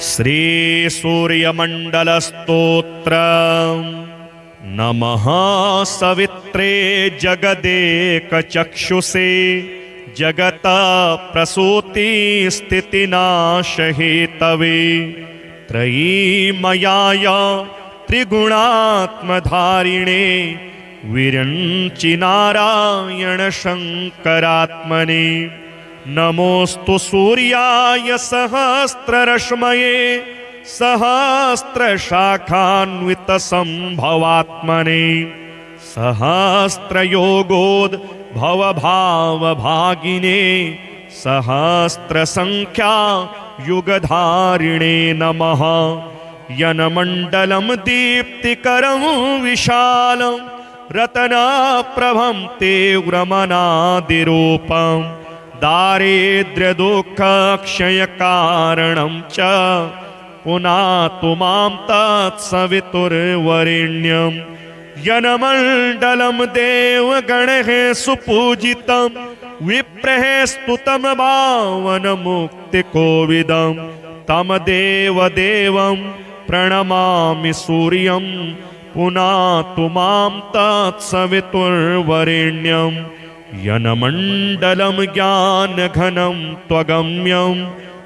श्री सूर्यमंडलस्तोत्र। नमः सवित्रे जगदेकचक्षुषे जगत प्रसूति स्थितिनाशहेतवे त्रयीमयाय त्रिगुणात्मधारिणे विरञ्चि नारायण शंकरात्मने। नमोस्तु सूर्याय सहस्ररश्मये सहस्रशाखान्वितसंभवात्मने। सहस्रयोगोद्भवभावभागिने सहस्रसंख्या युगधारिणे नमः। यनमण्डलं दीप्तिकरं विशालं रत्नप्रभं तीव्रमनादिरूपं दारिद्र्यदुःखक्षयकारणं च पुनातु मां तत्सवितुर्वरेण्यं। यनमण्डलं देवगणैः सुपूजितं विप्रैः स्तुतं पावनमुक्तिकोविदं तं देवदेवं प्रणमामि सूर्यं पुनातु मां तत्सवितुर्वरेण्यं। यनमण्डलं ज्ञानघनं त्वगम्यं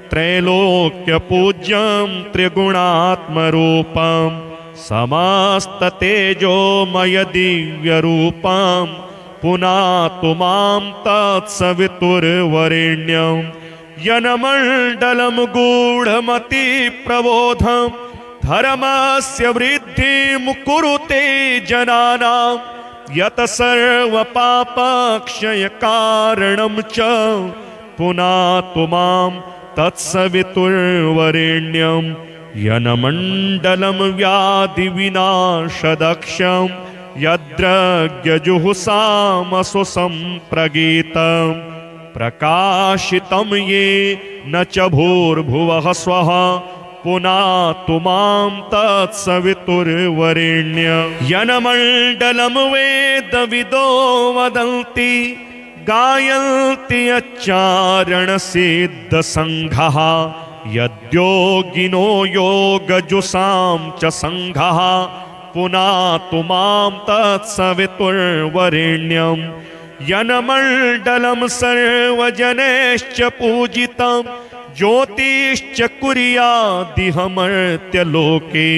त्रैलोक्यपूज्यं त्रिगुणात्मरूपं समस्ततेजोमय दिव्यरूपं पुनातु मां तत्सवितुर्वरेण्यं। यनमण्डलं गूढमतिप्रबोधं धर्मस्य वृद्धिं कुरुते जनानां यत् सर्वपापक्षयकारणं च पुनातु मां तत्सवितुर्वरेण्यं। यनमण्डलं व्याधिविनाशदक्षं यद्रज्ञजुहुषामसु सम्प्रगीतं प्रकाशितं ये न च भूर्भुवः स्वः पुनातु मां तत्सवितुर्वरेण्यं। यनमण्डलं वेदविदो वदन्ति गायन्ति यच्चारणसिद्धसङ्घः यद्योगिनो योगजुषां च सङ्घः पुनातु मां तत्सवितुर्वरेण्यं। यनमण्डलं सर्वजनैश्च पूजितं ज्योतिश्च कुर्यादिहमर्त्यलोके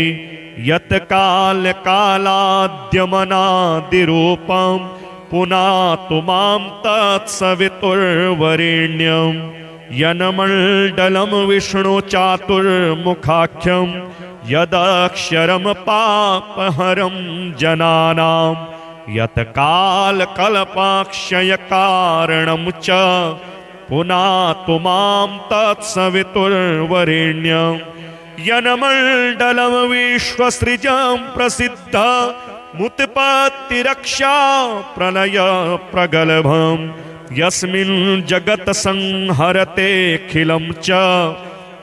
यत् कालकालाद्यमनादिरूपं पुनातु मां तत्सवितुर्वरेण्यं। यनमण्डलं विष्णुचातुर्मुखाख्यं यदक्षरं पापहरं जनानां यत् कालकल्पाक्षयकारणं च पुनातु मां तत्सवितुर्वरेण्यं। यनमण्डलं विश्वसृजं प्रसिद्धमुत्पत्तिरक्षा प्रलय प्रगल्भं यस्मिन् जगत् संहरतेऽखिलं च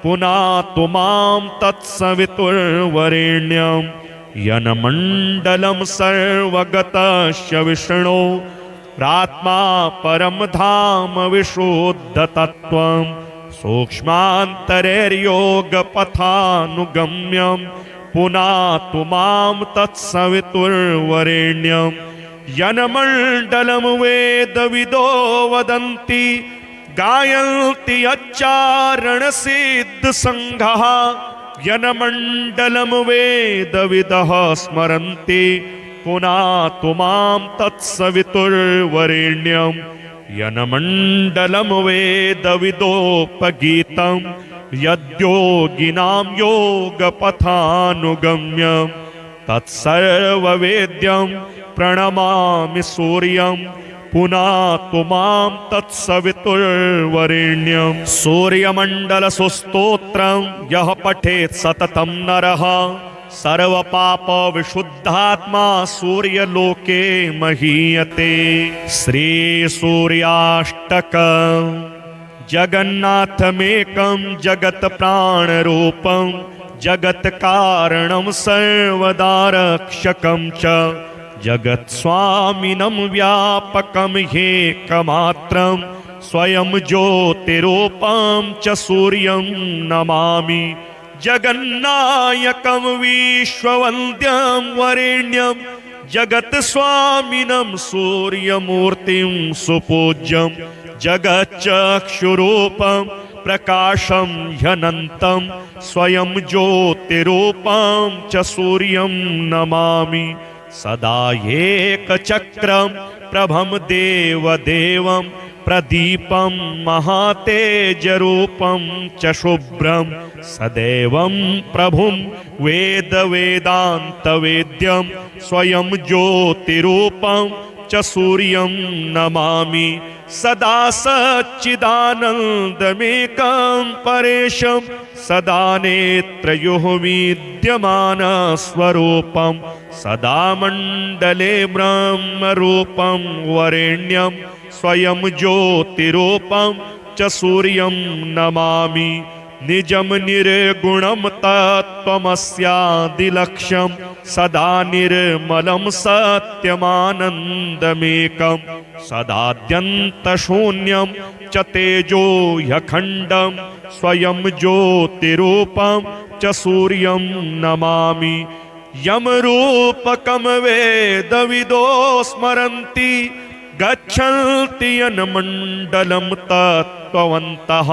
पुनातु मां तत्सवितुर्वरेण्यं। यनमण्डलं सर्वगतस्य विष्णो प्रात्मा परं धाम विशुद्धतत्त्वं सूक्ष्मान्तरैर्योगपथानुगम्यं पुनातु मां तत्सवितुर्वरेण्यं। यनमण्डलं वेदविदो वदन्ति गायन्ति यच्चारणसिद्धसङ्घः यनमण्डलं वेदविदः स्मरन्ति पुनातु मां तत्सवितुर्वरेण्यं। यनमण्डलं वेदविदोपगीतं यद्योगिनां योगपथानुगम्यं तत्सर्ववेद्यं प्रणमामि सूर्यं पुनातु मां तत्सवितुर्वरेण्यं। सूर्यमण्डलस्तोत्रं यः पठेत् सततं नरः सर्वपापविशुद्धात्मा सूर्यलोके महीयते। श्रीसूर्याष्टकं जगन्नाथमेकं जगत्प्राणरूपं जगत्कारणं सर्वदारक्षकं च जगत्स्वामिनं व्यापकं ह्येकमात्रं स्वयं ज्योतिरूपं च सूर्यं नमामि जगन्नायकं विश्ववन्द्यं वरेण्यं जगत्स्वामिनं सूर्यमूर्तिं सुपूज्यं जगच्चक्षुरूपं प्रकाशं ह्यनन्तं स्वयं ज्योतिरूपं च सूर्यं नमामि सदा एकचक्रं प्रभं देवदेवं प्रदीपं महातेजरूपं च शुभ्रं सदैवं प्रभुं वेदवेदान्तवेद्यं स्वयं ज्योतिरूपं च सूर्यं नमामि सदा सच्चिदानन्दमेकं परेशं सदा नेत्रयोः विद्यमानस्वरूपं सदा मण्डले ब्रह्मरूपं वरेण्यं स्वयं ज्योतिरूपं च सूर्यं नमामि निजं निर्गुणं तत्त्वमस्यादिलक्ष्यं सदा निर्मलं सत्यमानन्दमेकं सदाद्यन्तशून्यं च तेजो ह्यखण्डं स्वयं ज्योतिरूपं च सूर्यं नमामि यमरूपकं वेदविदो स्मरन्ति गच्छन्ति यन्मण्डलं तत्त्ववन्तः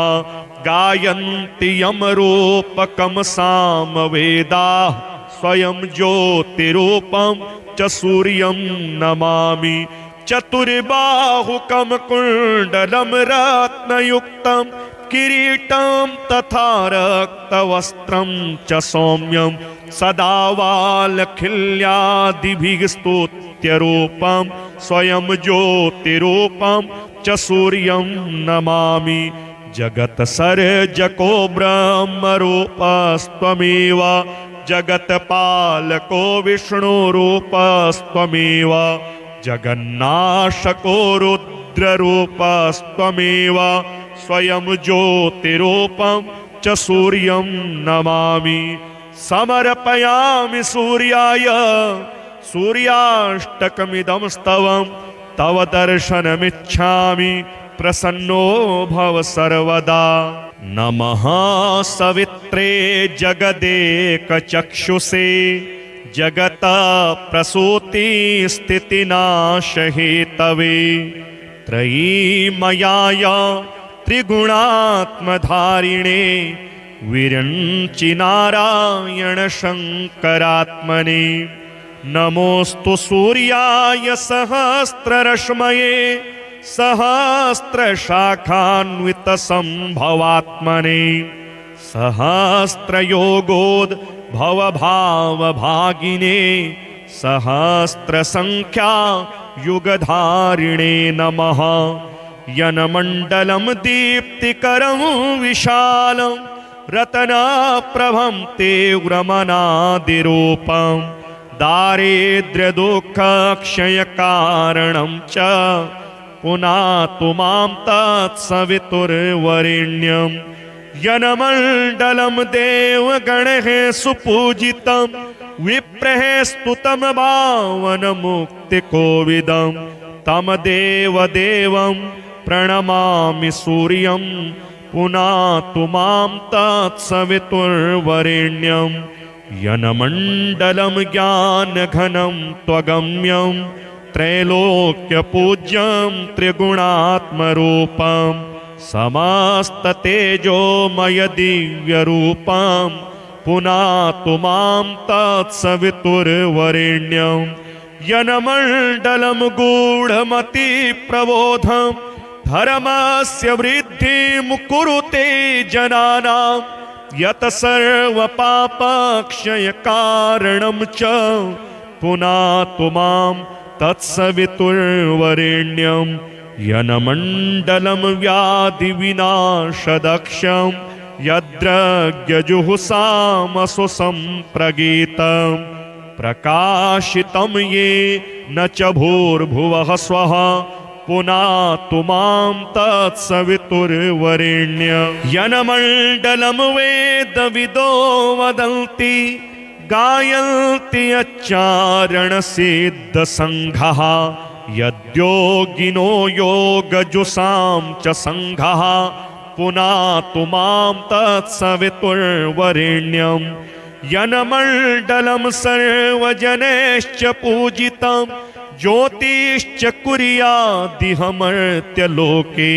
गायन्ति यमरूपकं सामवेदाः स्वयं ज्योतिरूपं च सूर्यं नमामि चतुर्बाहुकं कुण्डलं रत्नयुक्तं किरीटं तथा रक्तवस्त्रं च सौम्यं सदा वालखिल्यादिभिः स्तुत्यरूपं स्वयं ज्योतिरूपं च सूर्यं नमामि जगत्सर्जको ब्रह्मरूपस्त्वमेव जगत्पालको विष्णुरूपस्त्वमेव जगन्नाशको रुद्ररूपस्त्वमेव स्वयं ज्योतिरूपं च सूर्यं नमामि समर्पयामि सूर्याय सूर्याष्टकमिदं स्तवं तव दर्शनमिच्छामि प्रसन्नो भव सर्वदा नमः सवित्रे जगदेकचक्षुषे जगता प्रसूति स्थितिनाशहेतवे त्रयीमयाय त्रिगुणात्मधारिणे विरञ्चि नारायण शङ्करात्मने नमोऽस्तु सूर्याय सहस्ररश्मये सहस्रशाखान्वितसम्भवात्मने सहस्रयोगोद्भवभावभागिने सहस्रसङ्ख्या युगधारिणे नमः यन्मण्डलं दीप्तिकरं विशालं रत्नप्रभं तीव्रमनादिरूपं दारिद्र्यदुःखक्षयकारणं च पुनातु मां तत्सवितुर्वरेण्यं यन्मण्डलं देवगणैः सुपूजितं विप्रैः स्तुतं भावनमुक्तिकोविदं तं देवदेवं प्रणमामि सूर्यं पुनातु मां तत्सवितुर्वरेण्यं यन्मण्डलं ज्ञानघनं त्वगम्यं त्रैलोक्यपूज्यं त्रिगुणात्मरूपं समस्ततेजोमय दिव्यरूपं पुनातु मां तत्सवितुर्वरेण्यं यन्मण्डलं गूढमतिप्रबोधं धर्मस्य वृद्धिं कुरुते जनानां यत् सर्वपापक्षयकारणं च पुनातु मां तत्सवितुर्वरेण्यं यन्मण्डलं व्याधिविनाशदक्षं यद्रज्ञजुहुषामसु सम्प्रगीतं प्रकाशितं ये न च भूर्भुवः स्वः पुनातु मां तत्सवितुर्वरेण्यं यन्मण्डलं वेदविदो वदन्ति गायन्ति यच्चारणसिद्धसङ्घः यद्योगिनो योगजुषां च सङ्घः पुनातु मां तत्सवितुर्वरेण्यं यनमण्डलं सर्वजनैश्च पूजितं ज्योतिश्च कुर्यादिहमर्त्यलोके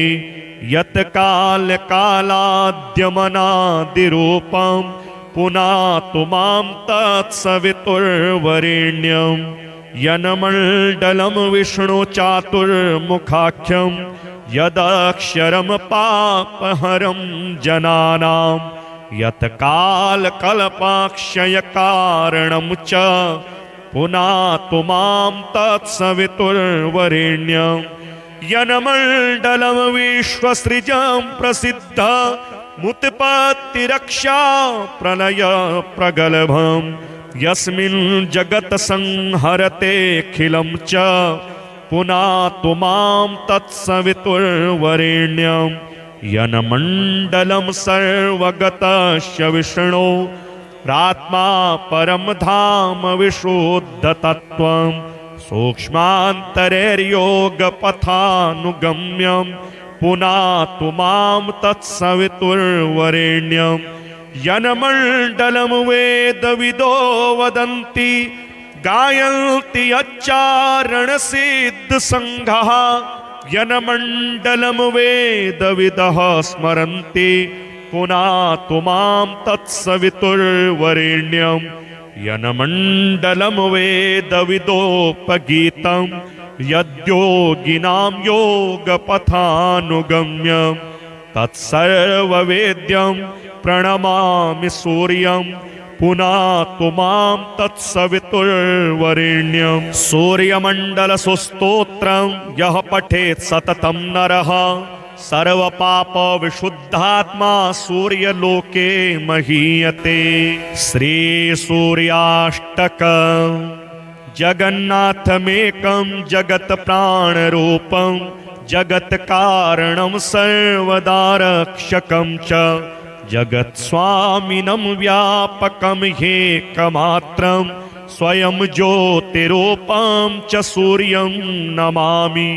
यत् कालकालाद्यमनादिरूपं पुनातु मां तत्सवितुर्वरेण्यं यनमण्डलं विष्णुचातुर्मुखाख्यं यदक्षरं पापहरं जनानां यत् कालकल्पाक्षयकारणं च पुनातु मां तत्सवितुर्वरेण्यं यनमण्डलं विश्वसृजं प्रसिद्धमुत्पत्तिरक्षा प्रलय प्रगल्भं यस्मिन् जगत् संहरतेऽखिलं च पुनातु मां तत्सवितुर्वरेण्यं यनमण्डलं सर्वगतस्य विष्णो प्रात्मा परं धाम विशुद्धतत्त्वं सूक्ष्मान्तरैर्योगपथानुगम्यं पुनातु मां तत्सवितुर्वरेण्यं यनमण्डलं वेदविदो वदन्ति गायन्ति यच्चारणसिद्धसङ्घः यनमण्डलं वेदविदः स्मरन्ति पुनातु मां तत्सवितुर्वरेण्यं यनमण्डलं वेदविदोपगीतं यद्योगिनां योगपथानुगम्यं तत्सर्ववेद्यं प्रणमामि सूर्यं पुनातु मां तत्सवितुर्वरेण्यं सूर्यमण्डलसुस्तोत्रं यः पठेत् सततं नरः सर्वपापविशुद्धात्मा सूर्यलोके महीयते। श्रीसूर्याष्टकं जगन्नाथमेकं जगत्प्राणरूपं जगत्कारणं सर्वदारक्षकं च जगत्स्वामिनं व्यापकं ह्येकमात्रं स्वयं ज्योतिरूपं च सूर्यं नमामि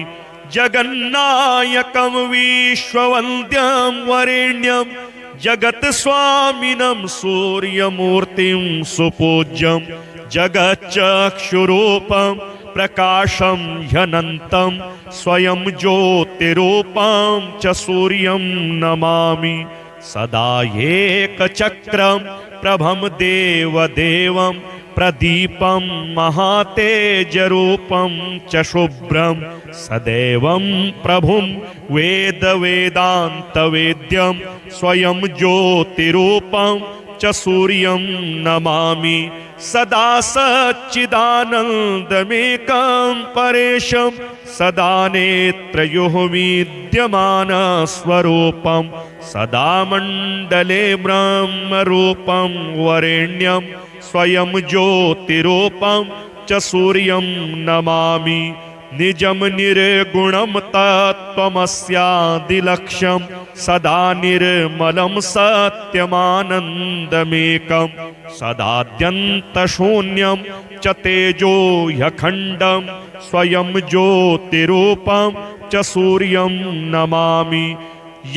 जगन्नायकं विश्ववन्द्यं वरेण्यं जगत्स्वामिनं सूर्यमूर्तिं सुपूज्यं जगच्चक्षुरूपं प्रकाशं ह्यनन्तं स्वयं ज्योतिरूपं च सूर्यं नमामि सदा एकचक्रं प्रभं देवदेवं प्रदीपं महातेजरूपं च शुभ्रं सदैवं प्रभुं वेदवेदान्तवेद्यं स्वयं ज्योतिरूपं च सूर्यं नमामि सदा सच्चिदानन्दमेकं परेशं सदा नेत्रयोः विद्यमानस्वरूपं सदा मण्डले ब्रह्मरूपं वरेण्यं स्वयं ज्योतिरूपं च सूर्यं नमामि निजं निर्गुणं तत्त्वमस्यादिलक्ष्यं सदा निर्मलं सत्यमानन्दमेकं सदाद्यन्तशून्यं च तेजो ह्यखण्डं स्वयं ज्योतिरूपं च सूर्यं नमामि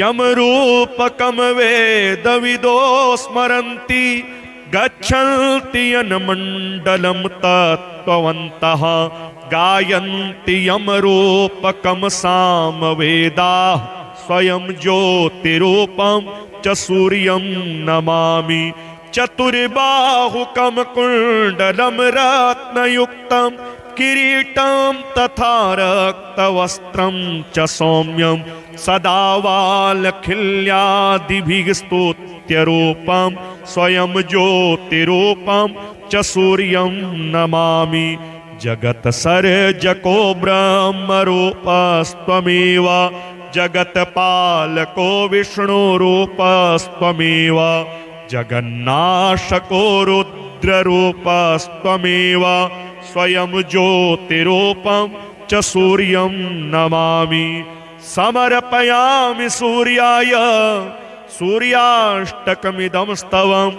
यमरूपकं वेदविदो स्मरन्ति गच्छन्ति यन्मण्डलं तत्त्ववन्तः गायन्ति यमरूपकं सामवेदाः स्वयं ज्योतिरूपं च सूर्यं नमामि चतुर्बाहुकं कुण्डलं रत्नयुक्तं किरीटं तथा रक्तवस्त्रं च सौम्यं सदा वालखिल्यादिभिः स्तुत्यरूपं स्वयं ज्योतिरूपं च सूर्यं नमामि जगत्सर्जको ब्रह्मरूपस्त्वमेव जगत्पालको विष्णुरूपस्त्वमेव जगन्नाशको रुद्ररूपस्त्वमेव स्वयं ज्योतिरूपं च सूर्यं नमामि समर्पयामि सूर्याय सूर्याष्टकमिदं स्तवं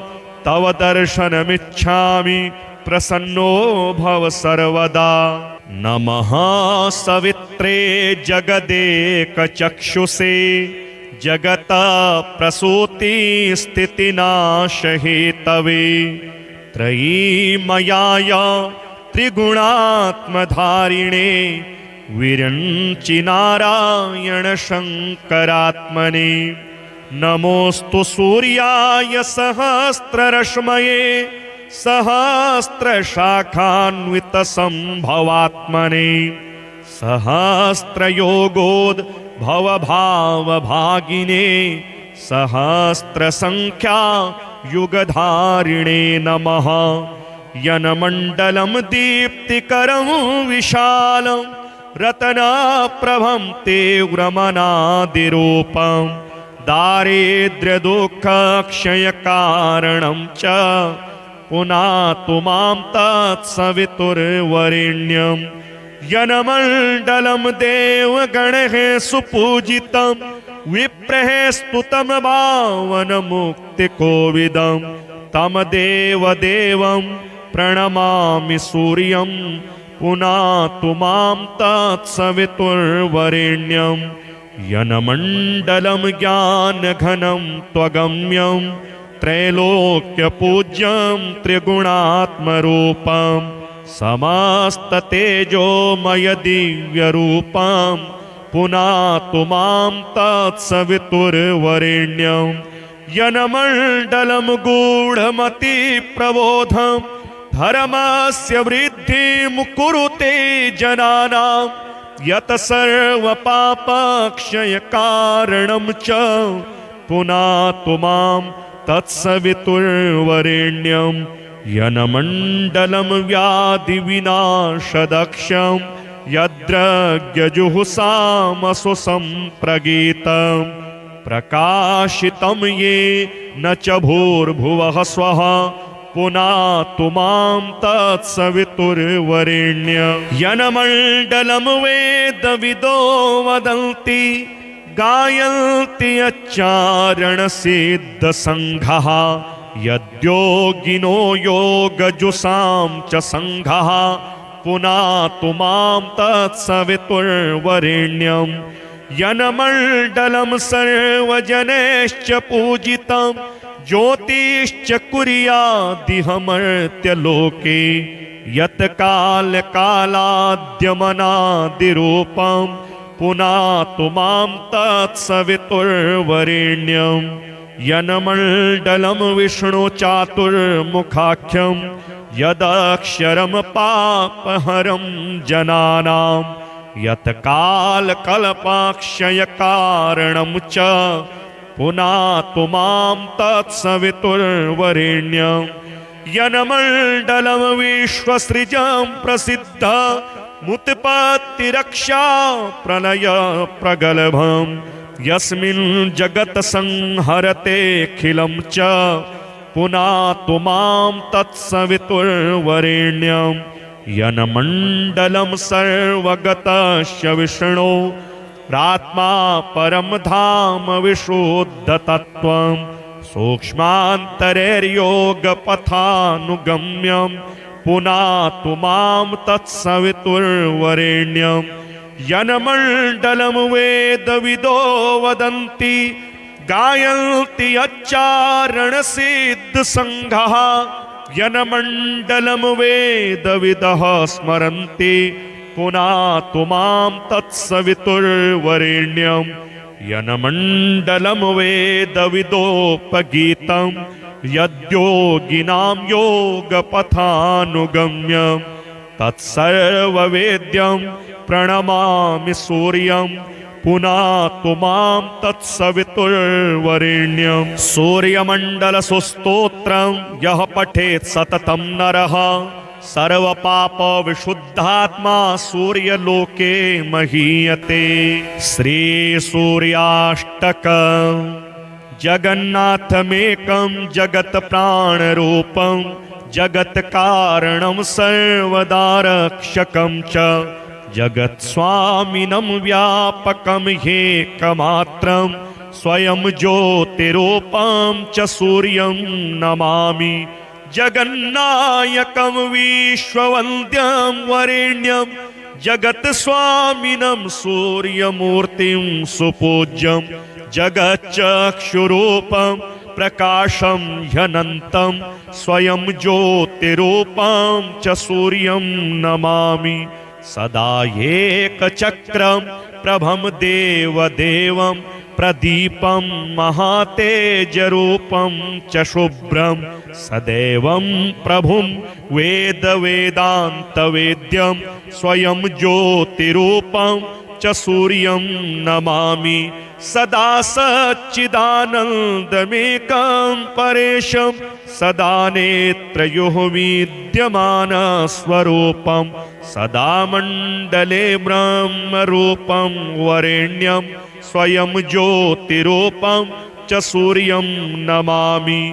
तव दर्शनमिच्छामि प्रसन्नो भव सर्वदा नमः सवित्रे जगदेकचक्षुषे जगत प्रसूति स्थितिनाश हेतवे त्रयीमयाय त्रिगुणात्मधारिणे विरञ्चि नारायण शङ्करात्मने नमोऽस्तु सूर्याय सहस्ररश्मये सहस्रशाखान्वितसम्भवात्मने सहस्रयोगोद्भवभावभागिने सहस्रसङ्ख्या युगधारिणे नमः यनमण्डलं दीप्तिकरं विशालं रत्नप्रभं तीव्रमनादिरूपं दारिद्र्यदुःखक्षयकारणं च पुनातु मां तत्सवितुर्वरेण्यं यनमण्डलं देवगणैः सुपूजितं विप्रैः स्तुतं पावनमुक्तिकोविदं तं देवदेवं प्रणमामि सूर्यं पुनातु मां तत्सवितुर्वरेण्यं यनमण्डलं ज्ञानघनं त्वगम्यं त्रैलोक्यपूज्यं त्रिगुणात्मरूपं समस्ततेजोमय दिव्यरूपं पुनातु मां तत्सवितुर्वरेण्यं यनमण्डलं गूढमतिप्रबोधं धर्मस्य वृद्धिं कुरुते जनानां यत् सर्वपापक्षयकारणं च पुनातु मां तत्सवितुर्वरेण्यं यनमण्डलं व्याधिविनाशदक्षं यद्रज्ञजुहुषामसु सम्प्रगीतं प्रकाशितं ये न च भूर्भुवः स्वः पुनातु मां तत्सवितुर्वरेण्यं यनमण्डलं वेदविदो वदन्ति गायन्ति यच्चारणसिद्धसङ्घः यद्योगिनो योगजुषां च सङ्घः पुनातु मां तत्सवितुर्वरेण्यं यनमण्डलं सर्वजनैश्च पूजितं ज्योतिश्च कुर्यादिहमर्त्यलोके यत् कालकालाद्यमनादिरूपं पुनातु मां तत्सवितुर्वरेण्यं यनमण्डलं विष्णुचातुर्मुखाख्यं यदक्षरं पापहरं जनानां यत् कालकल्पाक्षयकारणं च पुनातु मां तत्सवितुर्वरेण्यं यनमण्डलं विश्वसृजं प्रसिद्धमुत्पत्तिरक्षा प्रलय प्रगल्भं यस्मिन् जगत् संहरतेऽखिलं च पुनातु मां तत्सवितुर्वरेण्यं यनमण्डलं सर्वगतस्य विष्णो रात्मा परं धाम विशुद्धतत्त्वं सूक्ष्मान्तरैर्योगपथानुगम्यं पुनातु मां तत्सवितुर्वरेण्यं यनमण्डलं वेदविदो वदन्ति गायन्ति यच्चारणसिद्धसङ्घः यनमण्डलं वेदविदः स्मरन्ति पुनातु मां तत्सवितुर्वरेण्यं यनमण्डलं वेदविदोपगीतं यद्योगिनां योगपथानुगम्यं तत्सर्ववेद्यं प्रणमामि सूर्यं पुनातु मां तत्सवितुर्वरेण्यं सूर्यमण्डलसुस्तोत्रं यः पठेत् सततं नरः सर्वपापविशुद्धात्मा सूर्यलोके महीयते। श्रीसूर्याष्टकं जगन्नाथमेकं जगत्प्राणरूपं जगत्कारणं सर्वदा रक्षकं च जगत्स्वामिनं व्यापकं ह्येकमात्रं स्वयं ज्योतिरूपं च सूर्यं नमामि। जगन्नायकं विश्ववन्द्यं वरेण्यं जगत्स्वामिनं सूर्यमूर्तिं सुपूज्यं जगच्चक्षुरूपं प्रकाशं ह्यनन्तं स्वयं ज्योतिरूपं च सूर्यं नमामि। सदा एकचक्रं प्रभं देवदेवं प्रदीपं महातेजरूपं च शुभ्रं सदैवं प्रभुं वेदवेदान्तवेद्यं स्वयं ज्योतिरूपं च सूर्यं नमामि। सदा सच्चिदानन्दमेकं परेशं सदा नेत्रयोः विद्यमानस्वरूपं सदा मण्डले ब्रह्मरूपं वरेण्यं स्वयं ज्योतिरूपं च सूर्यं नमामि।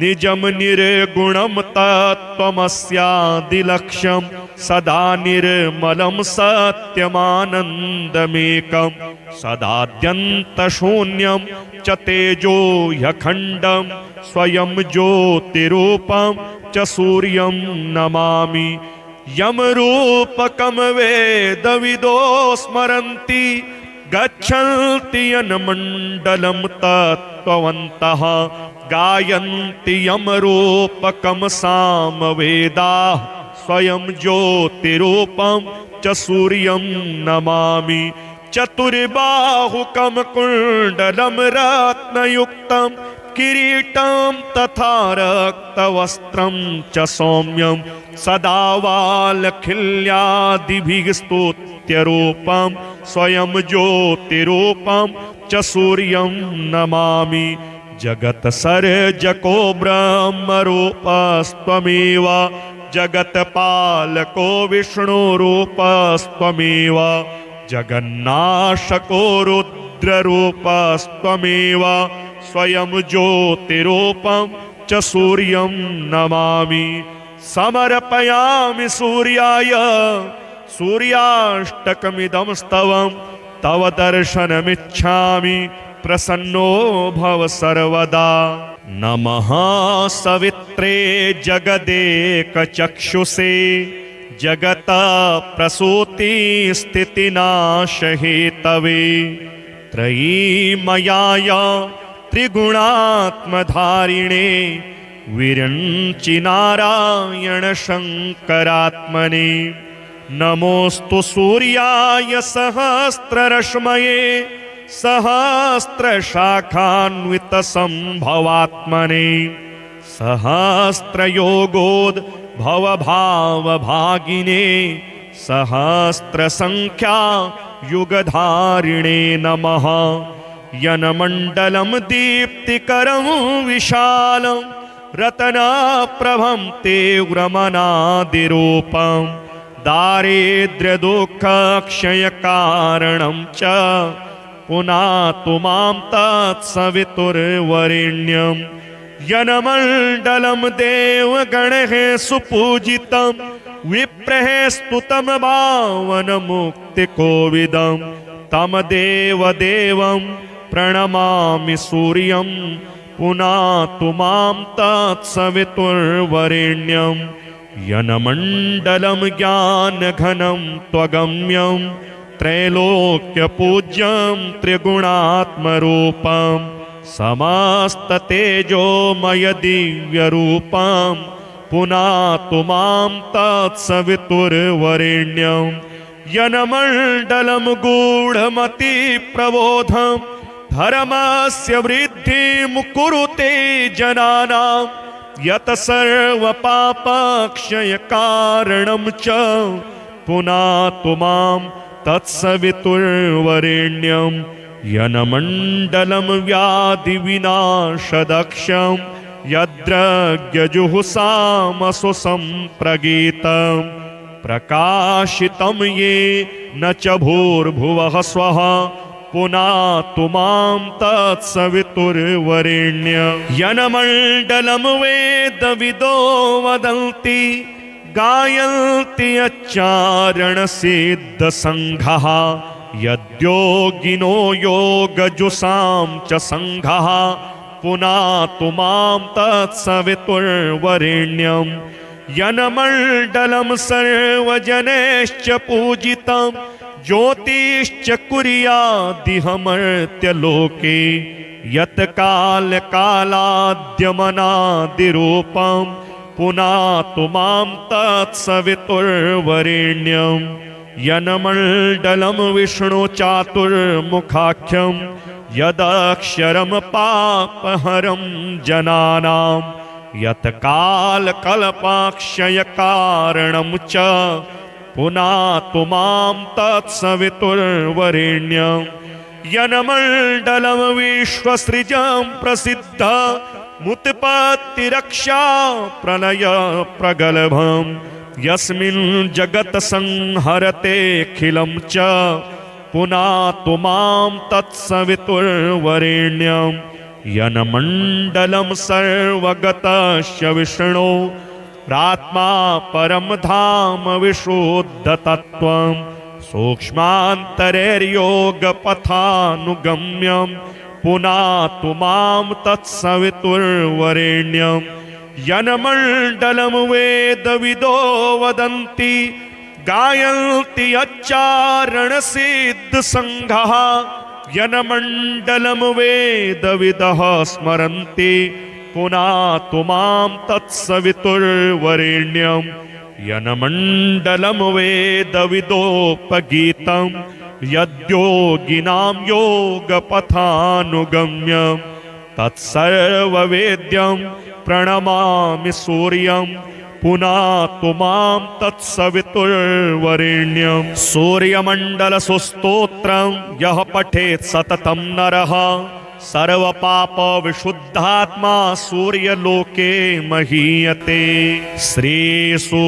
निजं निर्गुणं तत्त्वमस्यादिलक्ष्यं सदा निर्मलं सत्यमानन्दमेकं सदाद्यन्तशून्यं च तेजो ह्यखण्डं स्वयं ज्योतिरूपं च सूर्यं नमामि। यमरूपकं वेदविदो स्मरन्ति गच्छन्ति यन्मण्डलं तत्त्ववन्तः गायन्ति यमरूपकं सामवेदाः स्वयं ज्योतिरूपं च सूर्यं नमामि। चतुर्बाहुकं कुण्डलं रत्नयुक्तं किरीटं तथा रक्तवस्त्रं च सौम्यं सदा वालखिल्यादिभिः स्तुत्यरूपं स्वयं ज्योतिरूपं च सूर्यं नमामि। जगत्सर्जको ब्रह्मरूपस्त्वमेव जगत्पालको विष्णुरूपस्त्वमेव जगन्नाशको रुद्ररूपस्त्वमेव स्वयं ज्योतिरूपं च सूर्यं नमामि। समर्पयामि सूर्याय सूर्याष्टकमिदं स्तवं तव दर्शनमिच्छामि प्रसन्नो भव सर्वदा। नमः सवित्रे जगदेकचक्षुषे जगत प्रसूति स्थितिनाशहेतवे त्रयीमयाय त्रिगुणात्मधारिणे विरञ्चि नारायण शङ्करात्मने। नमोऽस्तु सूर्याय सहस्ररश्मये सहस्रशाखान्वितसम्भवात्मने सहस्रयोगोद्भवभावभागिने सहस्रसङ्ख्या युगधारिणे नमः। यन्मण्डलं दीप्तिकरं विशालं रत्नप्रभं तीव्रमनादिरूपं दारिद्र्यदुःखक्षयकारणं च पुनातु मां तत्सवितुर्वरेण्यं। यन्मण्डलं देवगणैः सुपूजितं विप्रैः स्तुतं पावनमुक्तिकोविदं तं देवदेवं प्रणमामि सूर्यं पुनातु मां तत्सवितुर्वरेण्यं। यन्मण्डलं ज्ञानघनं त्वगम्यं त्रैलोक्यपूज्यं त्रिगुणात्मरूपं समस्ततेजोमय दिव्यरूपं पुनातु मां तत्सवितुर्वरेण्यं। यन्मण्डलं गूढमतिप्रबोधं धर्मस्य वृद्धिं कुरुते जनानां यत् सर्वपापक्षयकारणं च पुनातु मां तत्सवितुर्वरेण्यं। यन्मण्डलं व्याधिविनाशदक्षं यद्रज्ञजुहुसामसु सम्प्रगीतं प्रकाशितं ये न च भूर्भुवः स्वः पुनातु मां तत्सवितुर्वरेण्यं। यन्मण्डलं वेदविदो वदन्ति गायन्ति यच्चारणसिद्धसङ्घः यद्योगिनो योगजुषां च सङ्घः पुनातु मां ज्योतिश्च कुर्यादिहमर्त्यलोके यत् कालकालाद्यमनादिरूपं पुनातु मां तत्सवितुर्वरेण्यं यन्मण्डलं विष्णुचातुर्मुखाख्यं यदक्षरं पापहरं जनानां यत् कालकल्पाक्षयकारणं च पुनातु मां तत्सवितुर्वरेण्यं यन्मण्डलं विश्वसृजं प्रसिद्ध मुत्पत्तिरक्षा प्रलय प्रगल्भं यस्मिन् जगत् संहरतेऽखिलं च पुनातु मां तत्सवितुर्वरेण्यं यन्मण्डलं सर्वगतस्य विष्णो प्रात्मा परं धाम विशुद्धतत्त्वं सूक्ष्मान्तरैर्योगपथानुगम्यं पुनातु मां तत्सवितुर्वरेण्यं यन्मण्डलं वेदविदो वदन्ति गायन्ति यच्चारणसिद्धसङ्घः यन्मण्डलं वेदविदः स्मरन्ति पुनातु मां तत्सवितुर्वरेण्यं यन्मण्डलं वेदविदोपगीतं यद्योगिनां योगपथानुगम्यं तत्सर्ववेद्यं प्रणमामि सूर्यं पुनातु मां तत्सवितुर्वरेण्यं सूर्यमण्डलसुस्तोत्रं यः पठेत् सततं नरः सर्वपापविशुद्धात्मा सूर्यलोके महीयते। श्रीसूर्याष्टकम्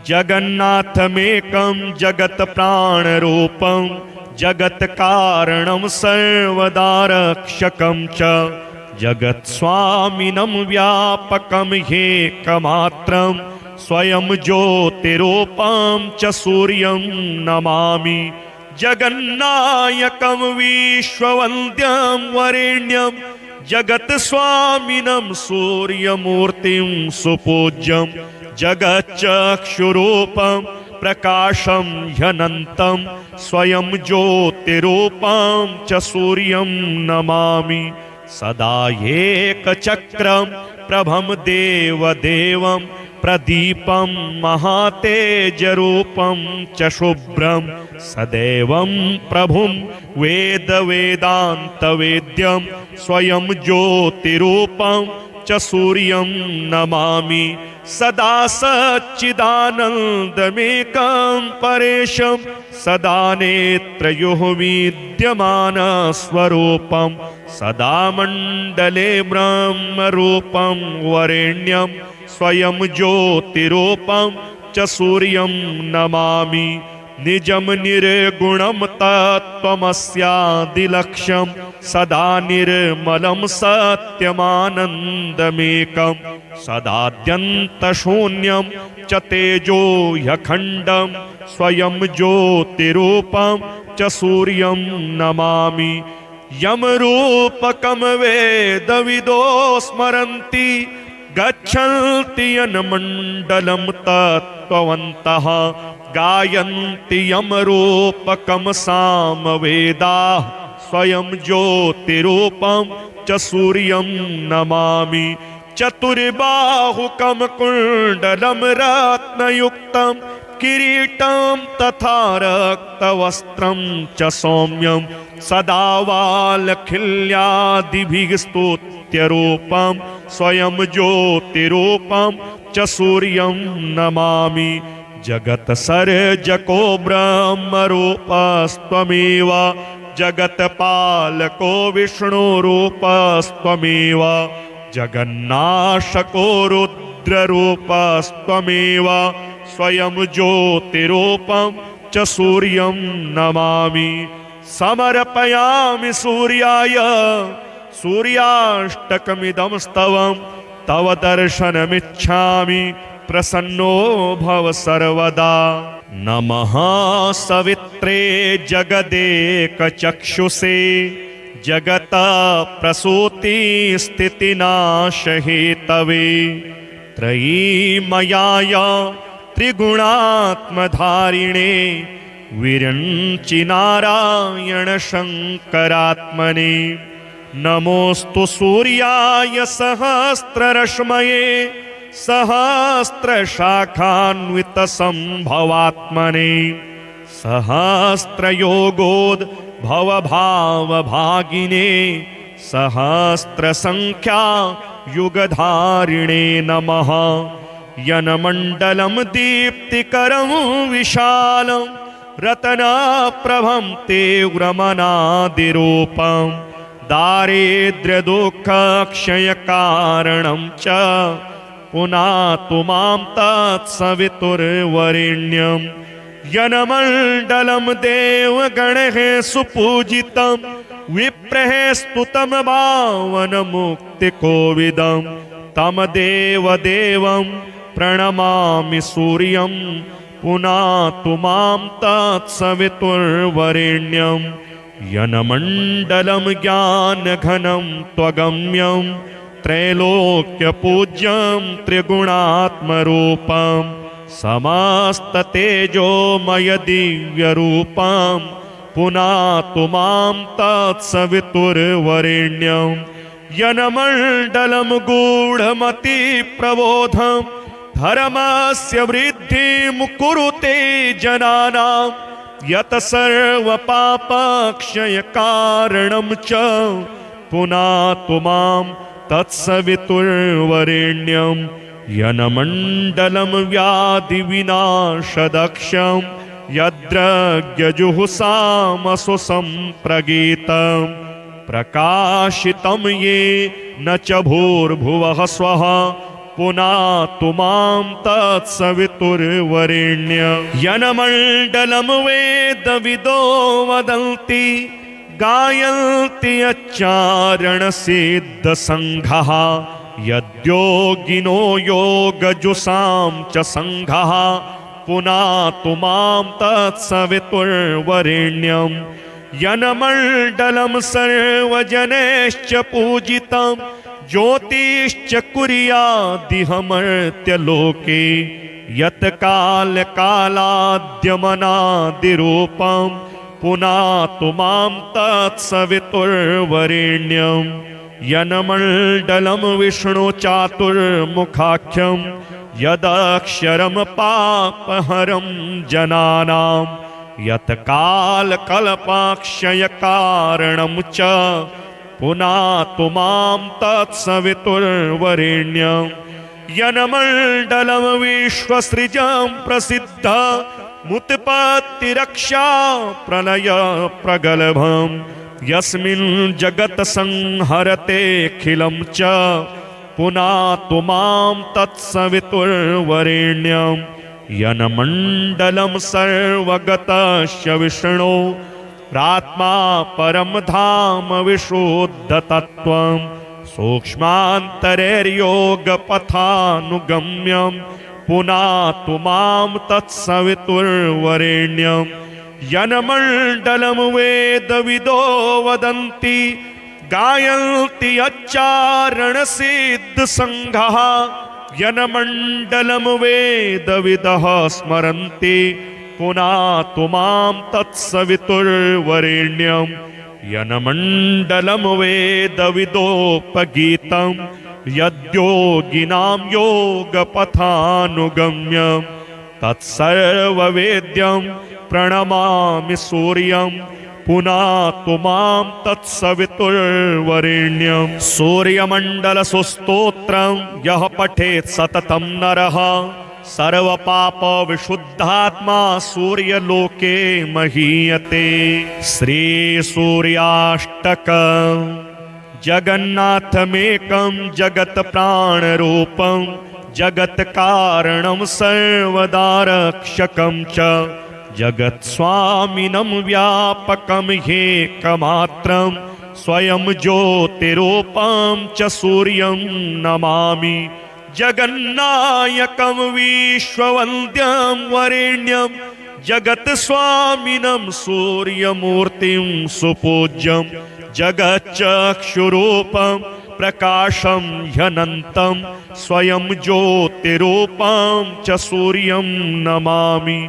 जगन्नाथमेकं जगत्प्राणरूपं जगत्कारणं सर्वदारक्षकं च जगत्स्वामिनं व्यापकं ह्येकमात्रं स्वयं ज्योतिरूपं च सूर्यं नमामि जगन्नायकं विश्ववन्द्यं वरेण्यं जगत्स्वामिनं सूर्यमूर्तिं सुपूज्यं जगच्चक्षुरूपं प्रकाशं ह्यनन्तं स्वयं ज्योतिरूपं च सूर्यं नमामि सदा एकचक्रं प्रभं देवदेवं प्रदीपं महातेजरूपं च शुभ्रं सदैवं प्रभुं वेदवेदान्तवेद्यं स्वयं ज्योतिरूपं च सूर्यं नमामि सदा सच्चिदानन्दमेकं परेशं सदा नेत्रयोः विद्यमानस्वरूपं सदा मण्डले ब्रह्मरूपं वरेण्यं स्वयं ज्योतिरूपं च सूर्यं नमामि निजं निर्गुणं तत्त्वमस्यादिलक्ष्यं सदा निर्मलं सत्यमानन्दमेकं सदाद्यन्तशून्यं च तेजो ह्यखण्डं स्वयं ज्योतिरूपं च सूर्यं नमामि यमरूपकं वेदविदो स्मरन्ति गच्छन्ति यन्मण्डलं तत्त्ववन्तः गायन्ति यमरूपकं सामवेदाः स्वयं ज्योतिरूपं च सूर्यं नमामि चतुर्बाहुकं कुण्डलं रत्नयुक्तं किरीटं तथा रक्तवस्त्रं च सौम्यं सदा वालखिल्यादिभिः स्तुत्यरूपं स्वयं ज्योतिरूपं च सूर्यं नमामि जगत्सर्जको ब्रह्मरूपस्त्वमेव जगत्पालको विष्णुरूपस्त्वमेव जगन्नाशको रुद्ररूपस्त्वमेव स्वयं ज्योतिरूपं च सूर्यं नमामि समर्पयामि सूर्याय सूर्याष्टकमिदं स्तवं तव दर्शनमिच्छामि प्रसन्नो भव सर्वदा नमः सवित्रे जगदेकचक्षुषे जगत प्रसूति स्थितिनाशहेतवे त्रयीमयाय त्रिगुणात्मधारिणे विरञ्चि नारायण शङ्करात्मने। नमोऽस्तु सूर्याय सहस्ररश्मये सहस्रशाखान्वितसम्भवात्मने। सहस्रयोगोद्भवभावभागिने सहस्रसङ्ख्या युगधारिणे नमः। यनमण्डलं दीप्तिकरं विशालं रत्नप्रभं तीव्रमनादिरूपं दारिद्र्यदुःखक्षयकारणं च पुनातु मां तत्सवितुर्वरेण्यं। यनमण्डलं देवगणैः सुपूजितं विप्रैः स्तुतं पावनमुक्तिकोविदं तं देवदेवं प्रणमामि सूर्यं पुनातु मां तत्सवितुर्वरेण्यं। यनमण्डलं ज्ञानघनं त्वगम्यं त्रैलोक्यपूज्यं त्रिगुणात्मरूपं समस्ततेजोमय दिव्यरूपं पुनातु मां तत्सवितुर्वरेण्यं। यनमण्डलं गूढमतिप्रबोधं धर्मस्य वृद्धिं कुरुते जनानां यत् सर्वपापक्षयकारणं च पुनातु मां तत्सवितुर्वरेण्यं। यनमण्डलं व्याधिविनाशदक्षं यद्रज्ञजुहुषामसु सम्प्रगीतं प्रकाशितं ये न च भूर्भुवः स्वः पुनातु मां तत्सवितुर्वरेण्यं। यनमण्डलं वेदविदो वदन्ति गायन्ति यच्चारणसिद्धसङ्घः यद्योगिनो योगजुषां च सङ्घः पुनातु मां तत्सवितुर्वरेण्यं। यनमण्डलं सर्वजनैश्च पूजितं ज्योतिश्च कुर्यादिहमर्त्यलोके यत् कालकालाद्यमनादिरूपं पुनातु मां तत्सवितुर्वरेण्यं। यनमण्डलं विष्णुचातुर्मुखाख्यं यदक्षरं पापहरं जनानां यत् कालकल्पाक्षयकारणं च पुनातु मां तत्सवितुर्वरेण्यं। यनमण्डलं विश्वसृजं प्रसिद्धमुत्पत्तिरक्षा प्रलयप्रगल्भं यस्मिन् जगत् संहरतेऽखिलं च पुनातु मां तत्सवितुर्वरेण्यं। यनमण्डलं सर्वगतस्य विष्णो प्रात्मा परं धाम विशुद्धतत्त्वं सूक्ष्मान्तरैर्योगपथानुगम्यं पुनातु मां तत्सवितुर्वरेण्यं। यनमण्डलं वेदविदो वदन्ति गायन्ति यच्चारणसिद्धसङ्घः यनमण्डलं वेदविदः स्मरन्ति पुनातु मां तत्सवितुर्वरेण्यं। यनमण्डलं वेदविदोपगीतं यद्योगिनां योगपथानुगम्यं तत्सर्ववेद्यं प्रणमामि सूर्यं पुनातु मां तत्सवितुर्वरेण्यं। सूर्यमण्डलसुस्तोत्रं यः पठेत् सततं नरः सर्वपापविशुद्धात्मा सूर्यलोके महीयते। श्रीसूर्याष्टकं जगन्नाथमेकं जगत्प्राणरूपं जगत्कारणं सर्वदारक्षकं च जगत्स्वामिनं व्यापकं ह्येकमात्रं स्वयं ज्योतिरूपं च सूर्यं नमामि। जगन्नायकं विश्ववन्द्यं वरेण्यं जगत्स्वामिनं सूर्यमूर्तिं सुपूज्यं जगच्चक्षुरूपं प्रकाशं ह्यनन्तं स्वयं ज्योतिरूपं च सूर्यं नमामि।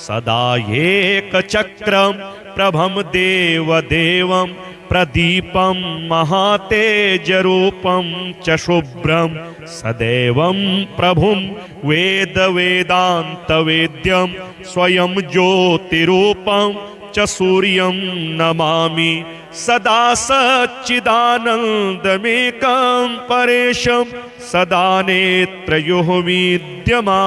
सदा एकचक्रं प्रभं देवदेवं प्रदीपं महातेजरूपं च शुभ्रं सदैवं प्रभुं वेदवेदान्तवेद्यं स्वयं ज्योतिरूपं च सूर्यं नमामि। सदा सच्चिदानन्दमेकं परेशं सदा नेत्रयोः विद्यमानस्वरूपं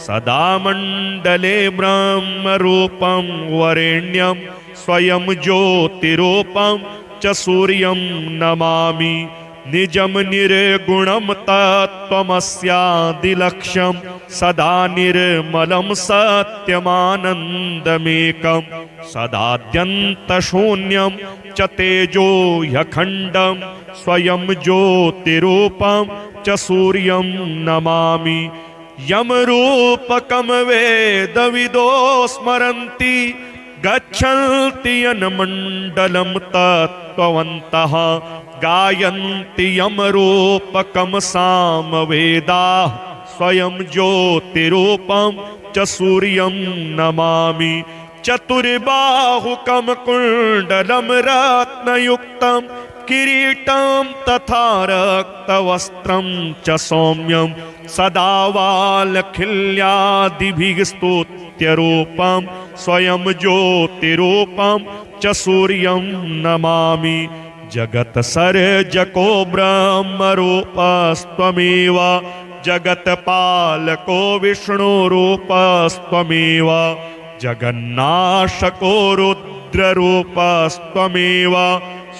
सदा मण्डले ब्रह्मरूपं वरेण्यं स्वयं ज्योतिरूपं च सूर्यं नमामि। निजं निर्गुणं तत्त्वमस्यादिलक्ष्यं सदा निर्मलं सत्यमानन्दमेकं सदाद्यन्तशून्यं च तेजो ह्यखण्डं स्वयं ज्योतिरूपं च सूर्यं नमामि। यमरूपकं वेदविदो स्मरन्ति गच्छन्ति यन्मण्डलं तत्त्ववन्तः गायन्ति यमरूपकं सामवेदाः स्वयं ज्योतिरूपं च सूर्यं नमामि। चतुर्बाहुकं कुण्डलं रत्नयुक्तं किरीटं तथा रक्तवस्त्रं च सौम्यं सदा वालखिल्यादिभिः स्तुत्यरूपं स्वयं ज्योतिरूपं च सूर्यं नमामि। जगत्सर्जको ब्रह्मरूपस्त्वमेव जगत्पालको विष्णुरूपस्त्वमेव जगन्नाशको रुद्ररूपस्त्वमेव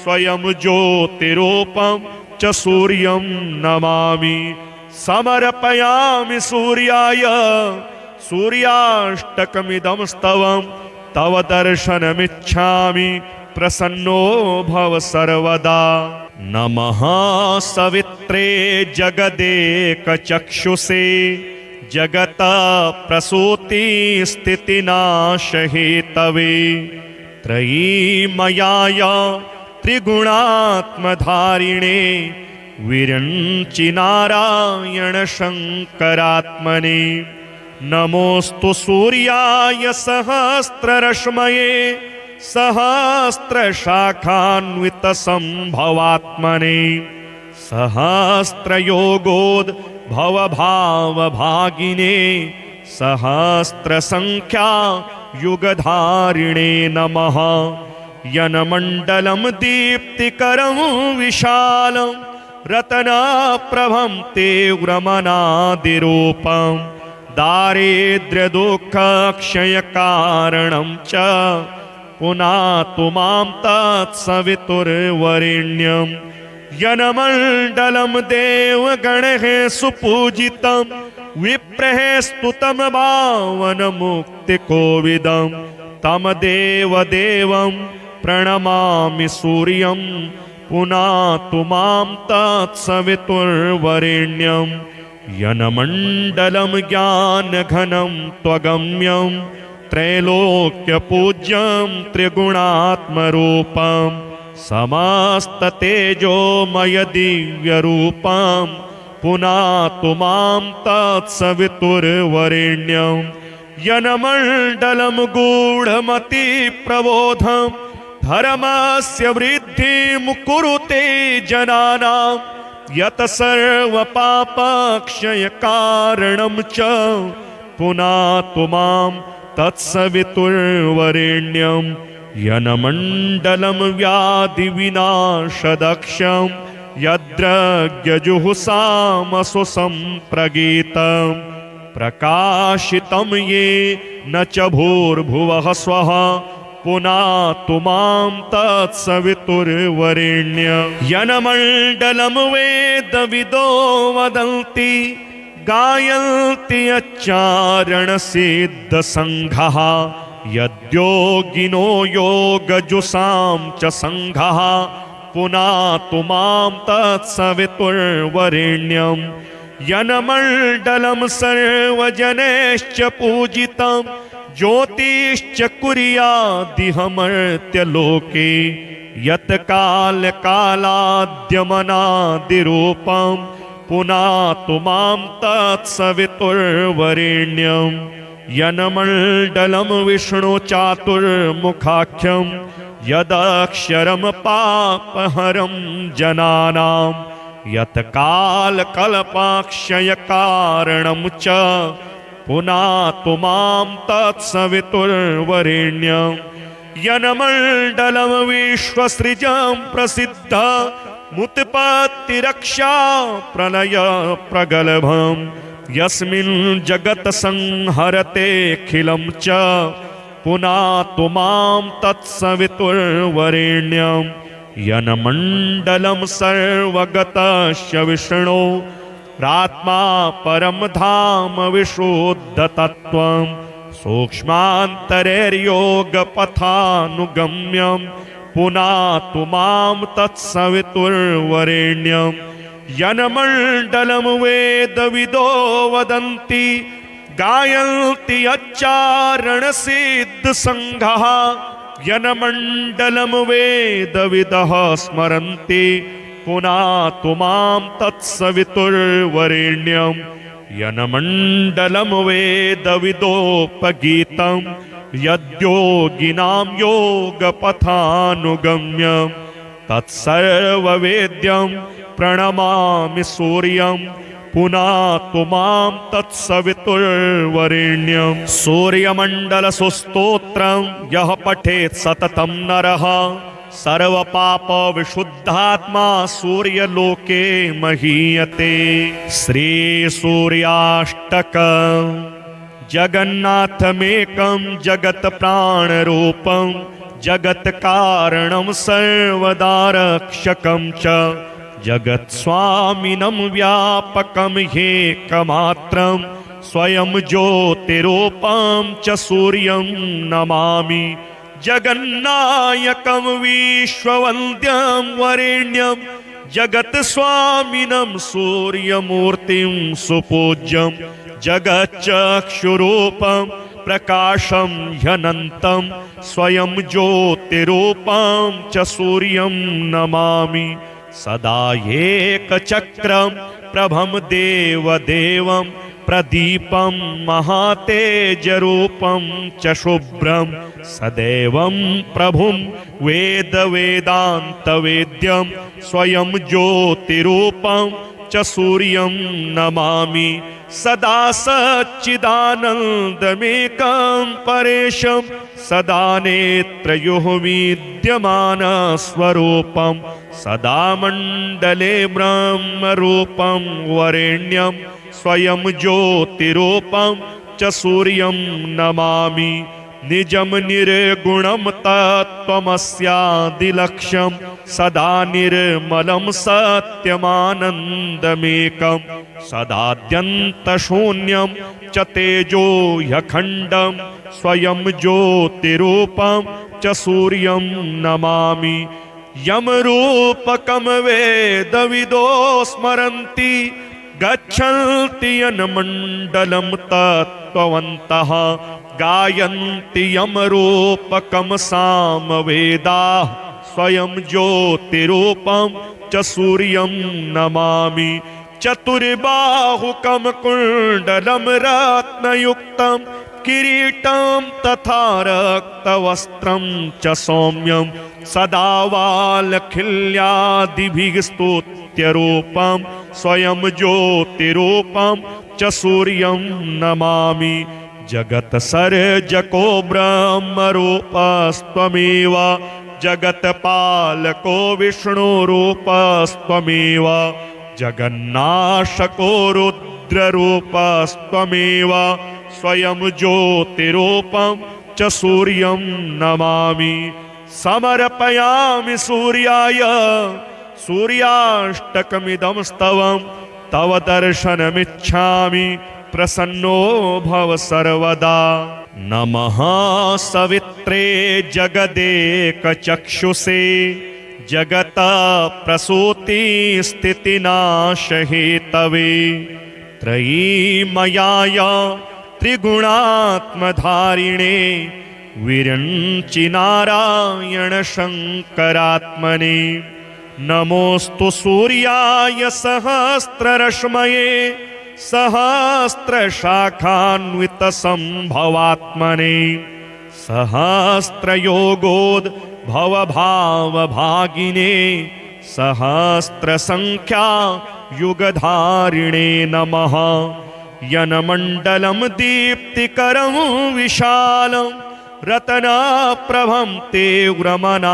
स्वयं ज्योतिरूपं च सूर्यं नमामि। समर्पयामि सूर्याय सूर्याष्टकमिदं स्तवं तव दर्शनमिच्छामि प्रसन्नो भव सर्वदा। नमः सवित्रे जगदेकचक्षुषे जगत प्रसूति स्थितिनाशहेतवे त्रयीमयाय त्रिगुणात्मधारिणे विरञ्चि नारायण शङ्करात्मने। नमोऽस्तु सूर्याय सहस्ररश्मये सहस्रशाखान्वितसम्भवात्मने सहस्रयोगोद्भवभावभागिने सहस्रसङ्ख्या युगधारिणे नमः। यन्मण्डलं दीप्तिकरं विशालं रत्नप्रभं तीव्रमनादिरूपं दारिद्र्यदुःखक्षयकारणं च पुनातु मां तत्सवितुर्वरेण्यं। यन्मण्डलं देवगणैः सुपूजितं विप्रैः स्तुतं पावनमुक्तिकोविदं तं देवदेवं प्रणमामि सूर्यं पुनातु मां तत्सवितुर्वरेण्यं। यन्मण्डलं ज्ञानघनं त्वगम्यं त्रैलोक्यपूज्यं त्रिगुणात्मरूपं समस्ततेजोमय दिव्यरूपं पुनातु मां तत्सवितुर्वरेण्यं। यन्मण्डलं गूढमतिप्रबोधं धर्मस्य वृद्धिं कुरुते जनानां यत् सर्वपापक्षयकारणं च पुनातु मां तत्सवितुर्वरेण्यं। यन्मण्डलं व्याधिविनाशदक्षं यद्रज्ञजुहुषामसु सम्प्रगीतं प्रकाशितं ये न च भूर्भुवः स्वः पुनातु मां तत्सवितुर्वरेण्यं। यन्मण्डलं वेदविदो वदन्ति गायन्ति यच्चारणसिद्धसङ्घः यद्योगिनो योगजुषां च सङ्घः पुनातु मां तत्सवितुर्वरेण्यं। यन्मण्डलं सर्वजनैश्च पूजितं ज्योतिश्च कुर्यादिह मर्त्यलोके यत् काल कालाद्यमनादिरूपं पुनातु मां तत्सवितुर्वरेण्यं यन्मण्डलं विष्णुचातुर्मुखाख्यं यदक्षरं पापहरं जनानां यत् कालकल्पाक्षयकारणं च पुनातु मां तत्सवितुर्वरेण्यं यन्मण्डलं विश्वसृजं प्रसिद्ध मुत्पत्तिरक्षा प्रलय प्रगल्भं यस्मिन् जगत् संहरतेऽखिलं च पुनातु मां तत्सवितुर्वरेण्यं यन्मण्डलं सर्वगतस्य विष्णो प्रात्मा परं धाम विशुद्धतत्त्वं सूक्ष्मान्तरैर्योगपथानुगम्यं पुनातु मां तत्सवितुर्वरेण्यं यन्मण्डलं वेदविदो वदन्ति गायन्ति यच्चारणसिद्धसङ्घः यन्मण्डलं वेदविदः स्मरन्ति पुनातु मां तत्सवितुर्वरेण्यं यन्मण्डलं वेदविदोपगीतं यद्योगिनां योगपथानुगम्यं तत्सर्ववेद्यं प्रणमामि सूर्यं पुनातु मां तत्सवितुर्वरेण्यं सूर्यमण्डलसुस्तोत्रं यः पठेत् सततं नरः सर्वपापविशुद्धात्मा सूर्यलोके महीयते। श्रीसूर्याष्टकं जगन्नाथमेकं जगत्प्राणरूपं जगत्कारणं सर्वदारक्षकं च जगत्स्वामिनं व्यापकं ह्येकमात्रं स्वयं ज्योतिरूपं च सूर्यं नमामि जगन्नायकं विश्ववन्द्यं वरेण्यं जगत्स्वामिनं सूर्यमूर्तिं सुपूज्यं जगच्चक्षुरूपं प्रकाशं ह्यनन्तं स्वयं ज्योतिरूपं च सूर्यं नमामि सदा एकचक्रं प्रभं देवदेवं प्रदीपं महातेजरूपं च शुभ्रं सदैवं प्रभुं वेदवेदान्तवेद्यं स्वयं ज्योतिरूपं च सूर्यं नमामि सदा सच्चिदानन्दमेकं परेशं सदा नेत्रयोः विद्यमानस्वरूपं सदा मण्डले ब्रह्मरूपं वरेण्यं स्वयं ज्योतिरूपं च सूर्यं नमामि निजं निर्गुणं तत्त्वमस्यादिलक्ष्यं सदा निर्मलं सत्यमानन्दमेकं सदाद्यन्तशून्यं च तेजो ह्यखण्डं स्वयं ज्योतिरूपं च सूर्यं नमामि यमरूपकं वेदविदो स्मरन्ति गच्छन्ति यन्मण्डलं तत्त्ववन्तः गायन्ति यमरूपकं सामवेदाः स्वयं ज्योतिरूपं च सूर्यं नमामि चतुर्बाहुकं कुण्डलं रत्नयुक्तं किरीटं तथा रक्तवस्त्रं च सौम्यं सदा वालखिल्यादिभिः स्तुत्यरूपं स्वयं ज्योतिरूपं च सूर्यं नमामि जगत्सर्जको ब्रह्मरूपस्त्वमेव जगत्पालको विष्णुरूपस्त्वमेव जगन्नाशको रुद्ररूपस्त्वमेव स्वयं ज्योतिरूपं च सूर्यं नमामि समर्पयामि सूर्याय सूर्याष्टकमिदं स्तवं तव दर्शनमिच्छामि प्रसन्नो भव सर्वदा नमः सवित्रे जगदेकचक्षुषे जगत प्रसूति स्थितिनाशहेतवे त्रयीमयाय त्रिगुणात्मधारिणे विरञ्चि नारायण शङ्करात्मने। नमोऽस्तु सूर्याय सहस्ररश्मये सहस्रशाखान्वितसम्भवात्मने। सहस्रयोगोद्भवभावभागिने सहस्रसङ्ख्या युगधारिणे नमः। यनमण्डलं दीप्तिकरं विशालं रत्नप्रभं तीव्रमनादिरूपं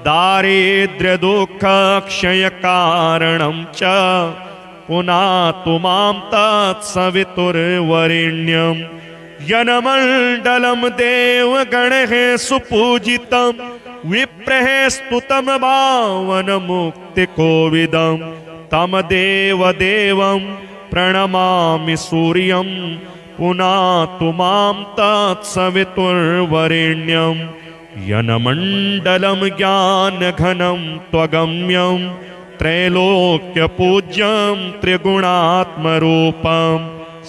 दारिद्र्यदुःखक्षयकारणं च पुनातु मां तत्सवितुर्वरेण्यं। यनमण्डलं देवगणैः सुपूजितं विप्रैः स्तुतं पावनमुक्तिकोविदं तं देवदेवं प्रणमामि सूर्यं पुनातु मां तत्सवितुर्वरेण्यं। यनमण्डलं ज्ञानघनं त्वगम्यं त्रैलोक्यपूज्यं त्रिगुणात्मरूपं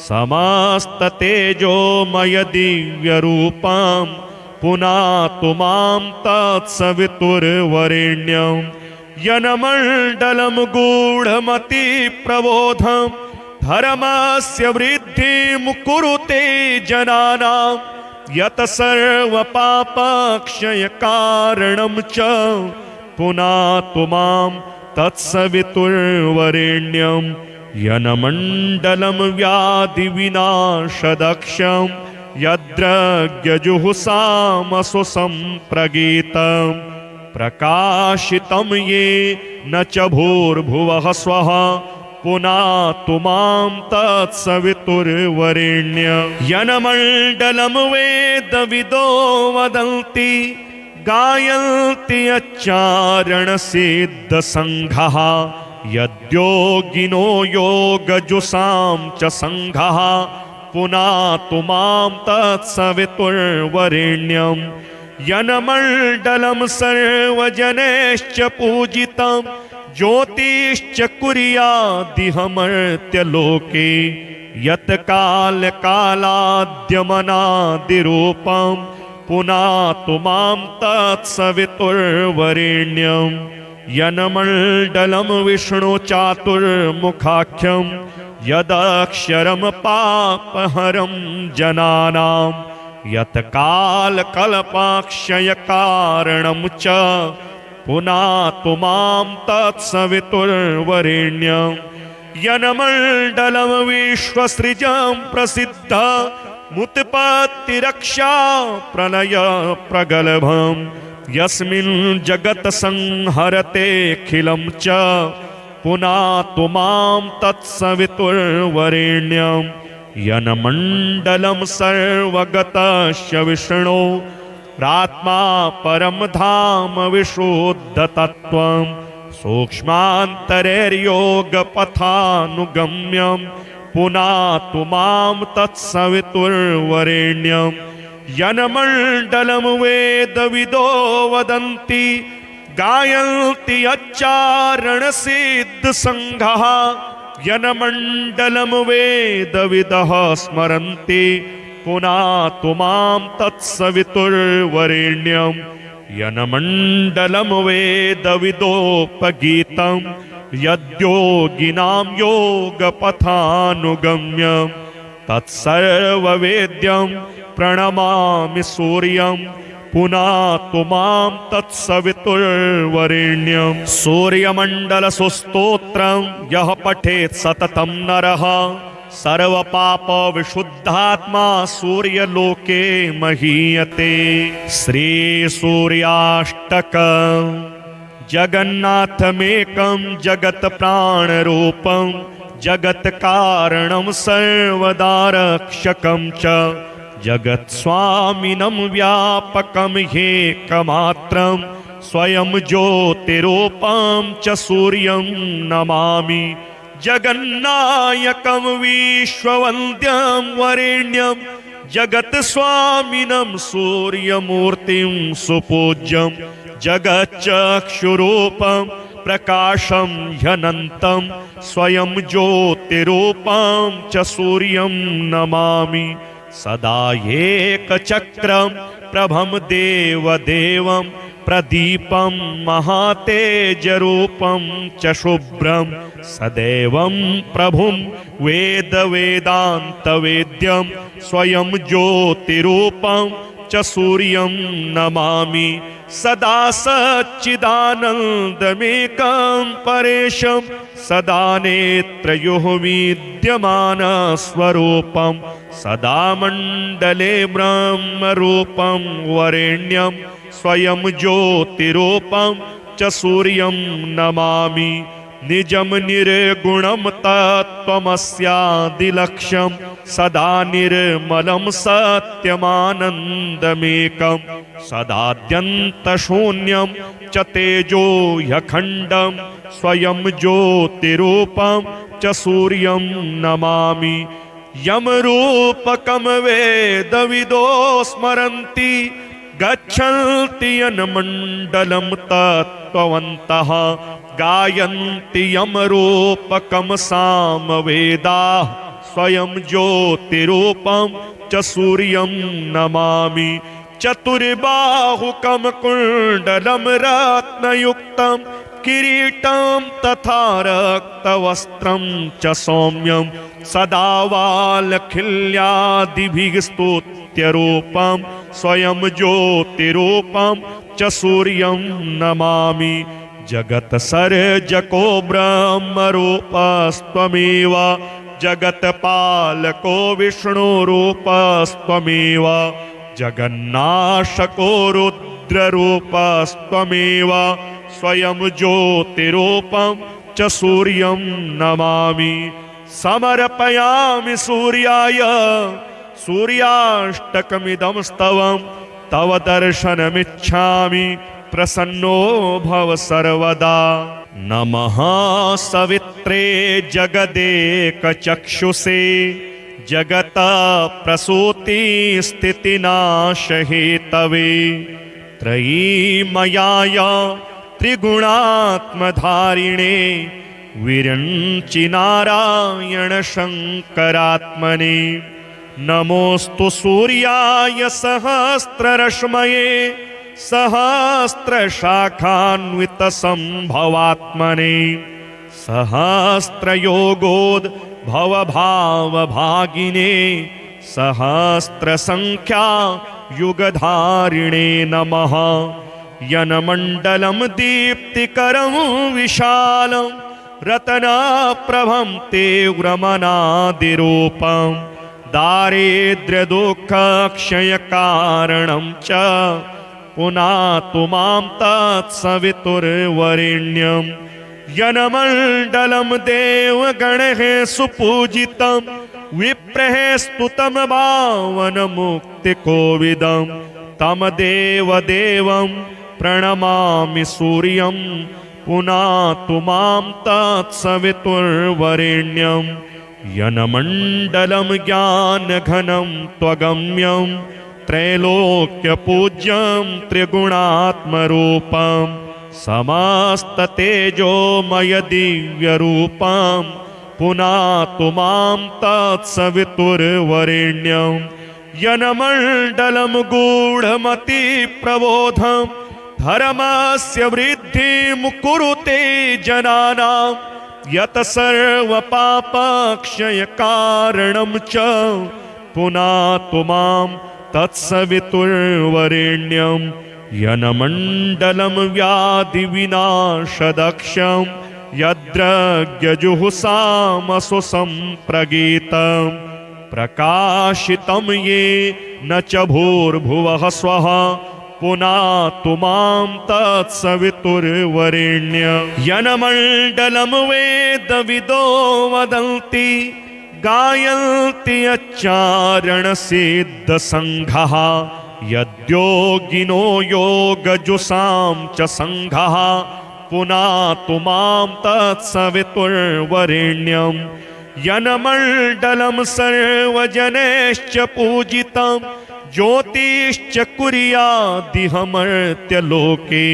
समस्ततेजोमयदिव्यरूपं पुनातु मां तत्सवितुर्वरेण्यं। यनमण्डलं गूढमतिप्रबोधं धर्मस्य वृद्धिं कुरुते जनानां यत् सर्वपापक्षयकारणं च पुनातु मां तत्सवितुर्वरेण्यं। यनमण्डलं व्याधिविनाशदक्षं यद्रज्ञजुहुषामसु सम्प्रगीतं प्रकाशितं ये न च भूर्भुवः स्वः पुनातु मां तत्सवितुर्वरेण्यं। यनमण्डलं वेदविदो वदन्ति गायन्ति यच्चारणसिद्धसङ्घः यद्योगिनो योगजुषां च सङ्घः पुनातु मां तत्सवितुर्वरेण्यं। यनमण्डलं सर्वजनैश्च पूजितं ज्योतिश्च कुर्यादिहमर्त्यलोके यत् कालकालाद्यमनादिरूपं पुनातु मां तत्सवितुर्वरेण्यं। यनमण्डलं विष्णुचातुर्मुखाख्यं यदक्षरं पापहरं जनानां यत् कालकल्पाक्षयकारणं च पुनातु मां तत्सवितुर्वरेण्यं। यनमण्डलं विश्वसृजं प्रसिद्धमुत्पत्तिरक्षा प्रलयप्रगल्भं यस्मिन् जगत् संहरतेऽखिलं च पुनातु मां तत्सवितुर्वरेण्यं। यनमण्डलं सर्वगतस्य विष्णो प्रात्मा परं धाम विशुद्धतत्त्वं सूक्ष्मान्तरैर्योगपथानुगम्यं पुनातु मां तत्सवितुर्वरेण्यं। यनमण्डलं वेदविदो वदन्ति गायन्ति यच्चारणसिद्धसङ्घः यनमण्डलं वेदविदः स्मरन्ति पुनातु मां तत्सवितुर्वरेण्यं। यनमण्डलं वेदविदोपगीतं यद्योगिनां योगपथानुगम्यं तत्सर्ववेद्यं प्रणमामि सूर्यं पुनातु मां तत्सवितुर्वरेण्यं। सूर्यमण्डलसुस्तोत्रं यः पठेत् सततं नरः सर्वपापविशुद्धात्मा सूर्यलोके महीयते। श्रीसूर्याष्टकं जगन्नाथमेकं जगत्प्राणरूपं जगत्कारणं सर्वदारक्षकं च जगत्स्वामिनं व्यापकं ह्येकमात्रं स्वयं ज्योतिरूपं च सूर्यं नमामि। जगन्नायकं विश्ववन्द्यं वरेण्यं जगत्स्वामिनं सूर्यमूर्तिं सुपूज्यं जगच्चक्षुरूपं प्रकाशं ह्यनन्तं स्वयं ज्योतिरूपं च सूर्यं नमामि। सदा एकचक्रं प्रभं देवदेवं प्रदीपं महातेजरूपं च शुभ्रं सदैवं प्रभुं वेदवेदान्तवेद्यं स्वयं ज्योतिरूपं च सूर्यं नमामि सदा सच्चिदानन्दमेकं परेशं सदा नेत्रयोः विद्यमानस्वरूपं सदा मण्डले ब्रह्मरूपं वरेण्यं स्वयं ज्योतिरूपं च सूर्यं नमामि निजं निर्गुणं तत्त्वमस्यादिलक्ष्यं सदा निर्मलं सत्यमानन्दमेकं सदाद्यन्तशून्यं च तेजो ह्यखण्डं स्वयं ज्योतिरूपं च सूर्यं नमामि यं रूपकं वेदविदो स्मरन्ति गच्छन्ति यन्मण्डलं तत्त्ववन्तः गायन्ति यं रूपकं सामवेदाः स्वयं ज्योतिरूपं च सूर्यं नमामि चतुर्बाहुकं कुण्डलं रत्नयुक्तं किरीटं तथा रक्तवस्त्रं च सौम्यं सदा वालखिल्यादिभिः स्तुत्यरूपं स्वयं ज्योतिरूपं च सूर्यं नमामि जगत्सर्जको ब्रह्मरूपस्त्वमेव जगत्पालको विष्णुरूपस्त्वमेव जगन्नाशको रुद्ररूपस्त्वमेव स्वयं ज्योतिरूपं च सूर्यं नमामि समर्पयामि सूर्याय सूर्याष्टकमिदं स्तवं तव दर्शनमिच्छामि प्रसन्नो भव सर्वदा नमः सवित्रे जगदेकचक्षुषे जगत प्रसूति स्थितिनाशहेतवे त्रयीमयाय त्रिगुणात्मधारिणे विरञ्चि नारायण शङ्करात्मने नमोऽस्तु सूर्याय सहस्ररश्मये सहस्रशाखान्वितसम्भवात्मने सहस्रयोगोद्भवभावभागिने सहस्रसङ्ख्या युगधारिणे नमः यन्मण्डलं दीप्तिकरं विशालं रत्नप्रभं तीव्रमनादिरूपं दारिद्र्यदुःखक्षयकारणं च पुनातु मां तत्सवितुर्वरेण्यं यन्मण्डलं देवगणैः सुपूजितं विप्रैः स्तुतं पावनमुक्तिकोविदं तं देवदेवं प्रणमामि सूर्यं पुनातु मां तत्सवितुर्वरेण्यं यन्मण्डलं ज्ञानघनं त्वगम्यं त्रैलोक्यपूज्यं त्रिगुणात्मरूपं समस्ततेजोमय दिव्यरूपं पुनातु मां तत्सवितुर्वरेण्यं यन्मण्डलं गूढमतिप्रबोधं धर्मस्य वृद्धिं कुरुते जनानां यत् सर्वपापक्षयकारणं च पुनातु मां तत्सवितुर्वरेण्यं यन्मण्डलं व्याधिविनाशदक्षं यद्रज्ञजुहुसामसु सम्प्रगीतं प्रकाशितं ये न च भूर्भुवः स्वः पुनातु मां तत्सवितुर्वरेण्यं यन्मण्डलं वेदविदो वदन्ति गायन्ति यच्चारणसिद्धसङ्घः यद्योगिनो योगजुषां च सङ्घः पुनातु मां तत्सवितुर्वरेण्यं यन्मण्डलं सर्वजनैश्च पूजितं ज्योतिश्च कुर्यादिहमर्त्यलोके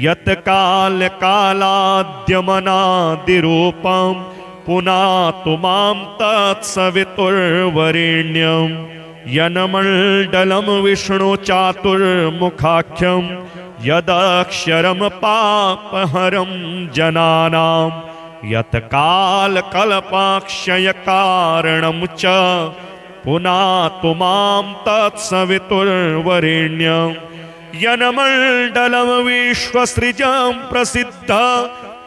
यत् कालकालाद्यमनादिरूपं पुनातु मां तत्सवितुर्वरेण्यं यनमण्डलं विष्णुचातुर्मुखाख्यं यदक्षरं पापहरं जनानां यत्कालकल्पाक्षयकारणं च पुनातु मां तत्सवितुर्वरेण्यं यनमण्डलं विश्वसृजं प्रसिद्ध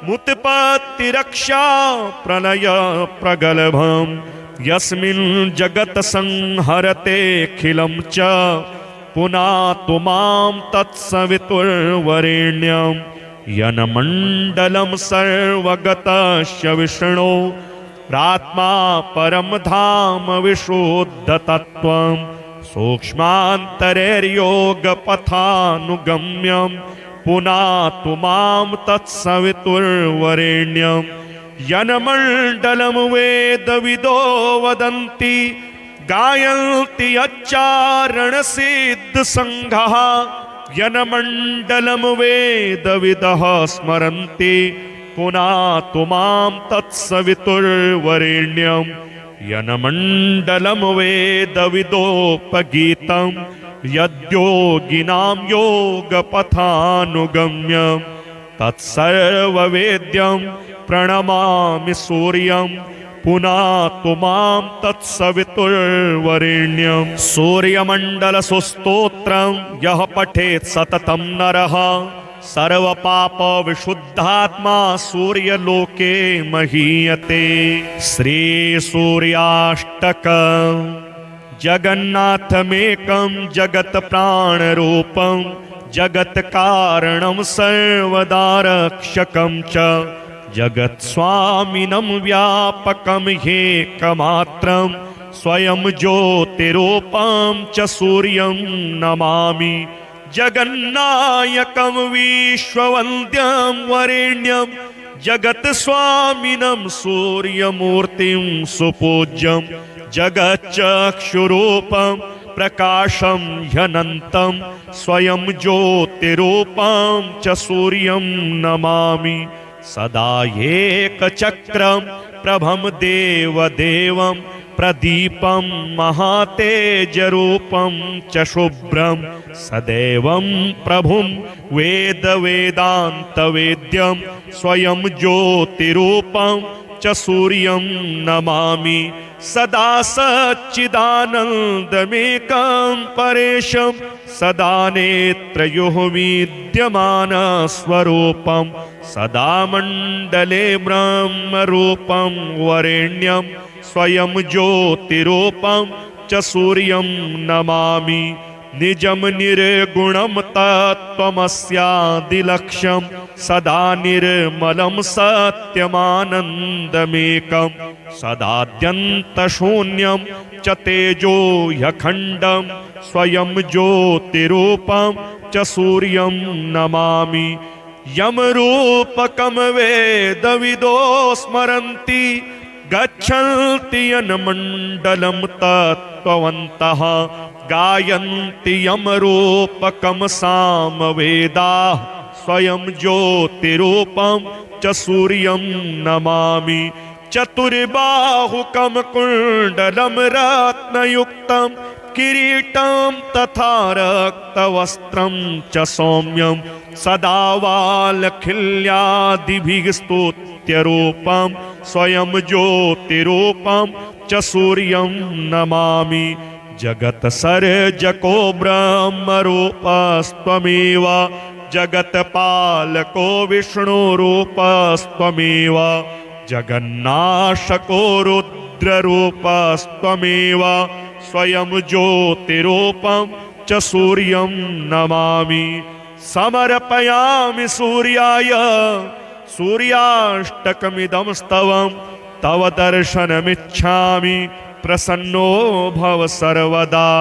मुत्पत्तिरक्षा प्रलय प्रगल्भं यस्मिन् जगत् संहरतेऽखिलं च पुनातु मां तत्सवितुर्वरेण्यं यनमण्डलं सर्वगतस्य विष्णो प्रात्मा परं धाम विशुद्धतत्त्वं सूक्ष्मान्तरैर्योगपथानुगम्यं पुनातु मां तत्सवितुर्वरेण्यं यनमण्डलं वेदविदो वदन्ति गायन्ति यच्चारणसिद्धसङ्घः यनमण्डलं वेदविदः स्मरन्ति पुनातु मां तत्सवितुर्वरेण्यं यनमण्डलं वेदविदोपगीतं यद्योगिनां योगपथानुगम्यं तत्सर्ववेद्यं प्रणमामि सूर्यं पुनातु मां तत्सवितुर्वरेण्यं सूर्यमण्डलसुस्तोत्रं यः पठेत् सततं नरः सर्वपापविशुद्धात्मा सूर्यलोके महीयते। श्रीसूर्याष्टकं जगन्नाथमेकं जगत्प्राणरूपं जगत्कारणं सर्वदारक्षकं च जगत्स्वामिनं व्यापकं ह्येकमात्रं स्वयं ज्योतिरूपं च सूर्यं नमामि जगन्नायकं विश्ववन्द्यं वरेण्यं जगत्स्वामिनं सूर्यमूर्तिं सुपूज्यं जगच्चक्षुरूपं प्रकाशं ह्यनन्तं स्वयं ज्योतिरूपं च सूर्यं नमामि सदा एकचक्रं प्रभं देवदेवं प्रदीपं महातेजरूपं च शुभ्रं सदैवं प्रभुं वेदवेदान्तवेद्यं स्वयं ज्योतिरूपं च सूर्यं नमामि सदा सच्चिदानन्दमेकं परेशं सदा नेत्रयोः विद्यमानस्वरूपं सदा मण्डले ब्रह्मरूपं वरेण्यं स्वयं ज्योतिरूपं च सूर्यं नमामि निजं निर्गुणं तत्त्वमस्यादिलक्ष्यं सदा निर्मलं सत्यमानन्दमेकं सदाद्यन्तशून्यं च तेजो ह्यखण्डं स्वयं ज्योतिरूपं च सूर्यं नमामि यमरूपकं वेदविदो स्मरन्ति गच्छन्ति यनमण्डलं तत्त्ववन्तः गायन्ति यमरूपकं सामवेदाः स्वयं ज्योतिरूपं च सूर्यं नमामि चतुर्बाहुकं कुण्डलं रत्नयुक्तं किरीटं तथा रक्तवस्त्रं च सौम्यं सदा वालखिल्यादिभिः स्तुत्यरूपं स्वयं ज्योतिरूपं च सूर्यं नमामि जगत्सर्जको ब्रह्मरूपस्त्वमेव जगत्पालको विष्णुरूपस्त्वमेव जगन्नाशको रुद्ररूपस्त्वमेव स्वयं ज्योतिरूपं च सूर्यं नमामि समर्पयामि सूर्याय सूर्याष्टकमिदं स्तवं तव दर्शनमिच्छामि प्रसन्नो भव सर्वदा।